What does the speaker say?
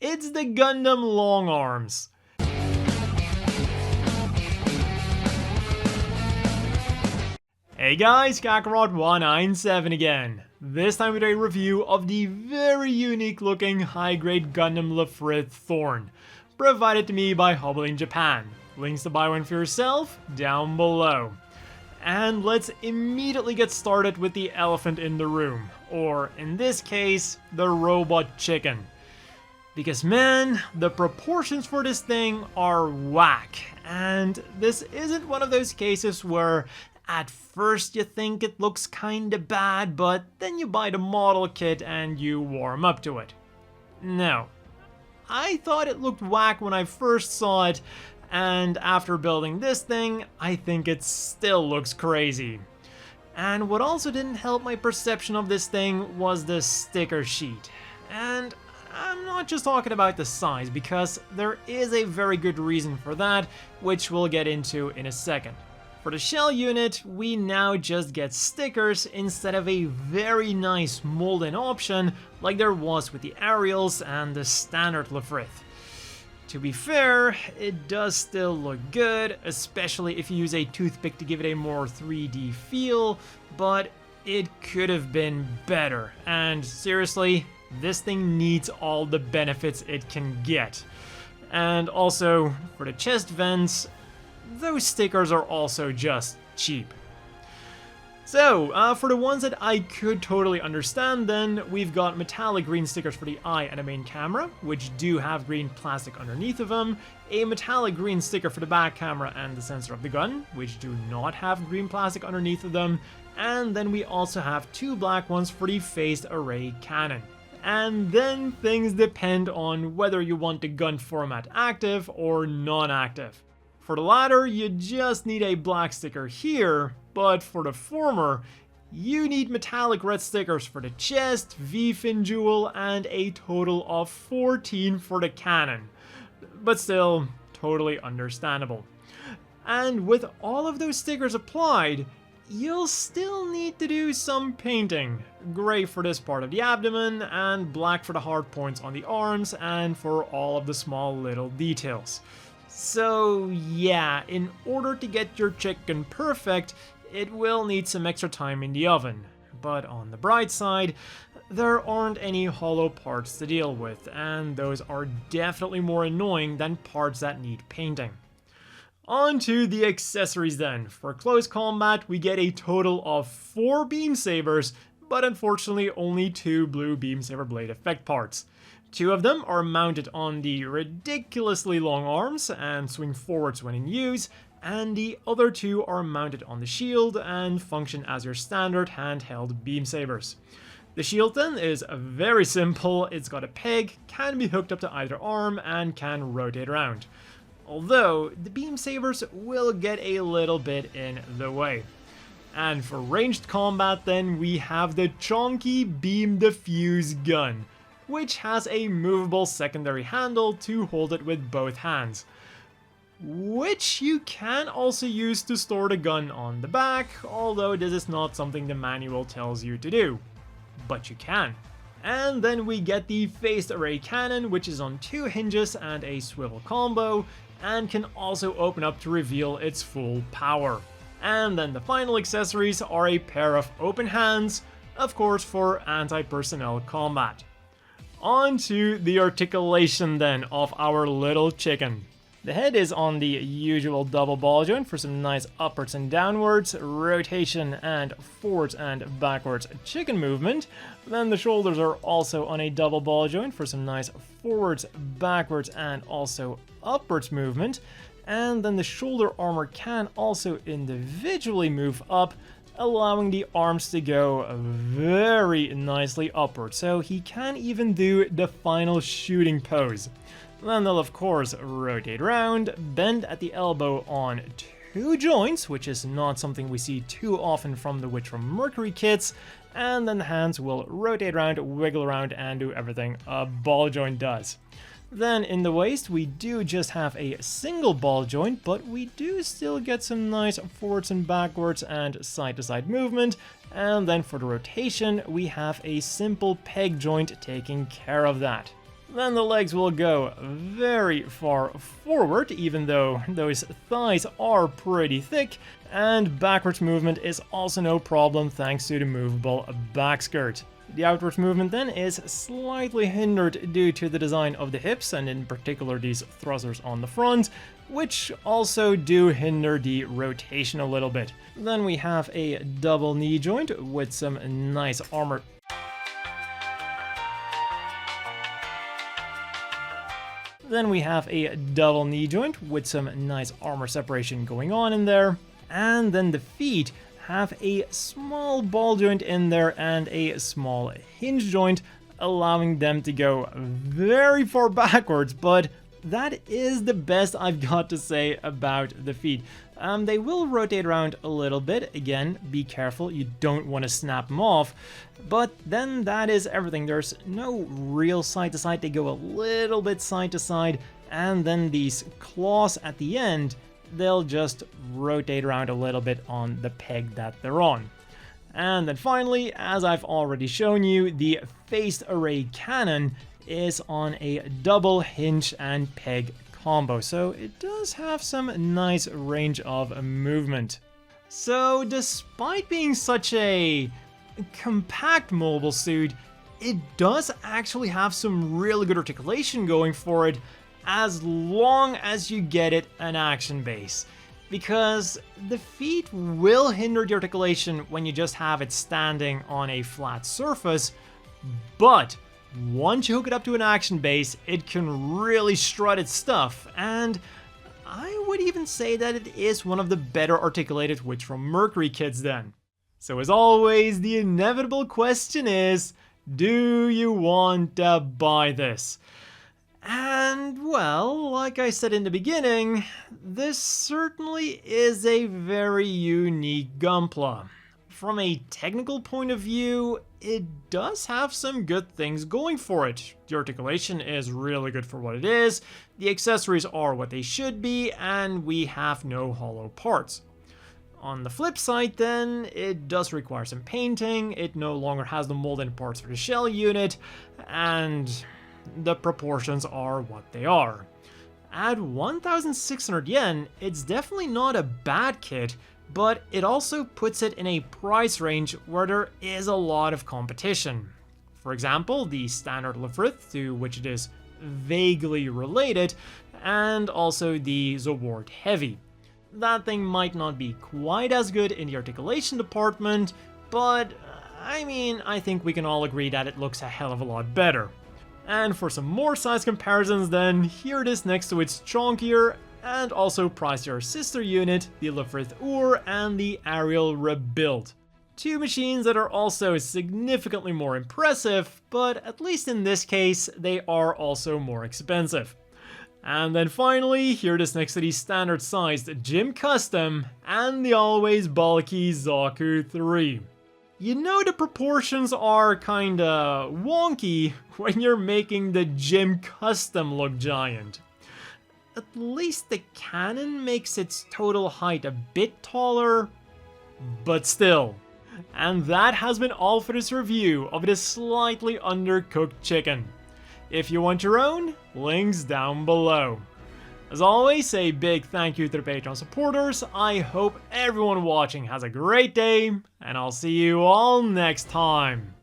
It's the Gundam long arms. Hey guys, Kakarot197 again. This time with a review of the very unique looking high-grade Gundam Lfrith Thorn, provided to me by Hubble in Japan. Links to buy one for yourself down below. And let's immediately get started with the elephant in the room, or in this case, the robot chicken. Because man, the proportions for this thing are whack, and this isn't one of those cases where at first you think it looks kinda bad, but then you buy the model kit and you warm up to it. No. I thought it looked whack when I first saw it, and after building this thing, I think it still looks crazy. And what also didn't help my perception of this thing was the sticker sheet. And I'm not just talking about the size, because there is a very good reason for that, which we'll get into in a second. For the shell unit, we now just get stickers instead of a very nice mold-in option like there was with the Ariels and the standard Lfrith. To be fair, it does still look good, especially if you use a toothpick to give it a more 3D feel, but it could have been better, and seriously, this thing needs all the benefits it can get. And also, for the chest vents, those stickers are also just cheap. So, for the ones that I could totally understand then, we've got metallic green stickers for the eye and the main camera, which do have green plastic underneath of them, a metallic green sticker for the back camera and the sensor of the gun, which do not have green plastic underneath of them, and then we also have two black ones for the phased array cannon. And then things depend on whether you want the gun format active or non-active. For the latter, you just need a black sticker here, but for the former, you need metallic red stickers for the chest, V-fin jewel, and a total of 14 for the cannon. But still, totally understandable. And with all of those stickers applied, you'll still need to do some painting. Gray for this part of the abdomen, and black for the hard points on the arms, and for all of the small little details. So yeah, in order to get your chicken perfect, it will need some extra time in the oven. But on the bright side, there aren't any hollow parts to deal with, and those are definitely more annoying than parts that need painting. On to the accessories then. For close combat, we get a total of 4 beam sabers, but unfortunately only 2 blue beam saber blade effect parts. 2 of them are mounted on the ridiculously long arms and swing forwards when in use, and the other 2 are mounted on the shield and function as your standard handheld beam sabers. The shield then is very simple. It's got a peg, can be hooked up to either arm, and can rotate around. Although, the beam sabers will get a little bit in the way. And for ranged combat then, we have the chonky beam diffuse gun, which has a movable secondary handle to hold it with both hands, which you can also use to store the gun on the back, although this is not something the manual tells you to do, but you can. And then we get the phased array cannon, which is on 2 hinges and a swivel combo, and can also open up to reveal its full power. And then the final accessories are a pair of open hands, of course for anti-personnel combat. On to the articulation then of our little chicken. The head is on the usual double ball joint for some nice upwards and downwards, rotation and forwards and backwards chicken movement. Then the shoulders are also on a double ball joint for some nice forwards, backwards and also upwards movement. And then the shoulder armor can also individually move up, allowing the arms to go very nicely upward, so he can even do the final shooting pose. Then they'll of course rotate around, bend at the elbow on 2 joints, which is not something we see too often from the Witch from Mercury kits, and then the hands will rotate around, wiggle around, and do everything a ball joint does. Then in the waist, we do just have a single ball joint, but we do still get some nice forwards and backwards and side-to-side movement. And then for the rotation, we have a simple peg joint taking care of that. then the legs will go very far forward, even though those thighs are pretty thick, and backwards movement is also no problem thanks to the movable back skirt. The outwards movement then is slightly hindered due to the design of the hips, and in particular these thrusters on the front, which also do hinder the rotation a little bit. Then we have a double knee joint with some nice armor. Then we have a double knee joint with some nice armor separation going on in there. And then the feet have a small ball joint in there and a small hinge joint, allowing them to go very far backwards, but that is the best I've got to say about the feet. They will rotate around a little bit. Again, be careful, you don't want to snap them off. But then that is everything. There's no real side to side. They go a little bit side to side. And then these claws at the end, they'll just rotate around a little bit on the peg that they're on. And then finally, as I've already shown you, the phased array cannon is on a double hinge and peg combo, so it does have some nice range of movement. So despite being such a compact mobile suit, it does actually have some really good articulation going for it, as long as you get it an action base. Because the feet will hinder the articulation when you just have it standing on a flat surface, but once you hook it up to an action base, it can really strut its stuff, and I would even say that it is one of the better articulated Witch from Mercury kits then. So as always, the inevitable question is, do you want to buy this? And well, like I said in the beginning, this certainly is a very unique Gunpla. From a technical point of view, it does have some good things going for it. The articulation is really good for what it is, the accessories are what they should be, and we have no hollow parts. On the flip side then, it does require some painting, it no longer has the molded parts for the shell unit, and the proportions are what they are. At 1,600 yen, it's definitely not a bad kit, but it also puts it in a price range where there is a lot of competition. For example, the standard Lfrith, to which it is vaguely related, and also the Zaward Heavy. That thing might not be quite as good in the articulation department, but I mean, I think we can all agree that it looks a hell of a lot better. And for some more size comparisons then, here it is next to its chunkier and also pricier sister unit, the Lfrith Ur and the Ariel Rebuild. Two machines that are also significantly more impressive, but at least in this case, they are also more expensive. And then finally, here it is next to the standard sized Gym Custom and the always bulky Zaku 3. You know the proportions are kinda wonky when you're making the Gym Custom look giant. At least the cannon makes its total height a bit taller, but still. And that has been all for this review of this slightly undercooked chicken. If you want your own, links down below. As always, a big thank you to the Patreon supporters. I hope everyone watching has a great day, and I'll see you all next time.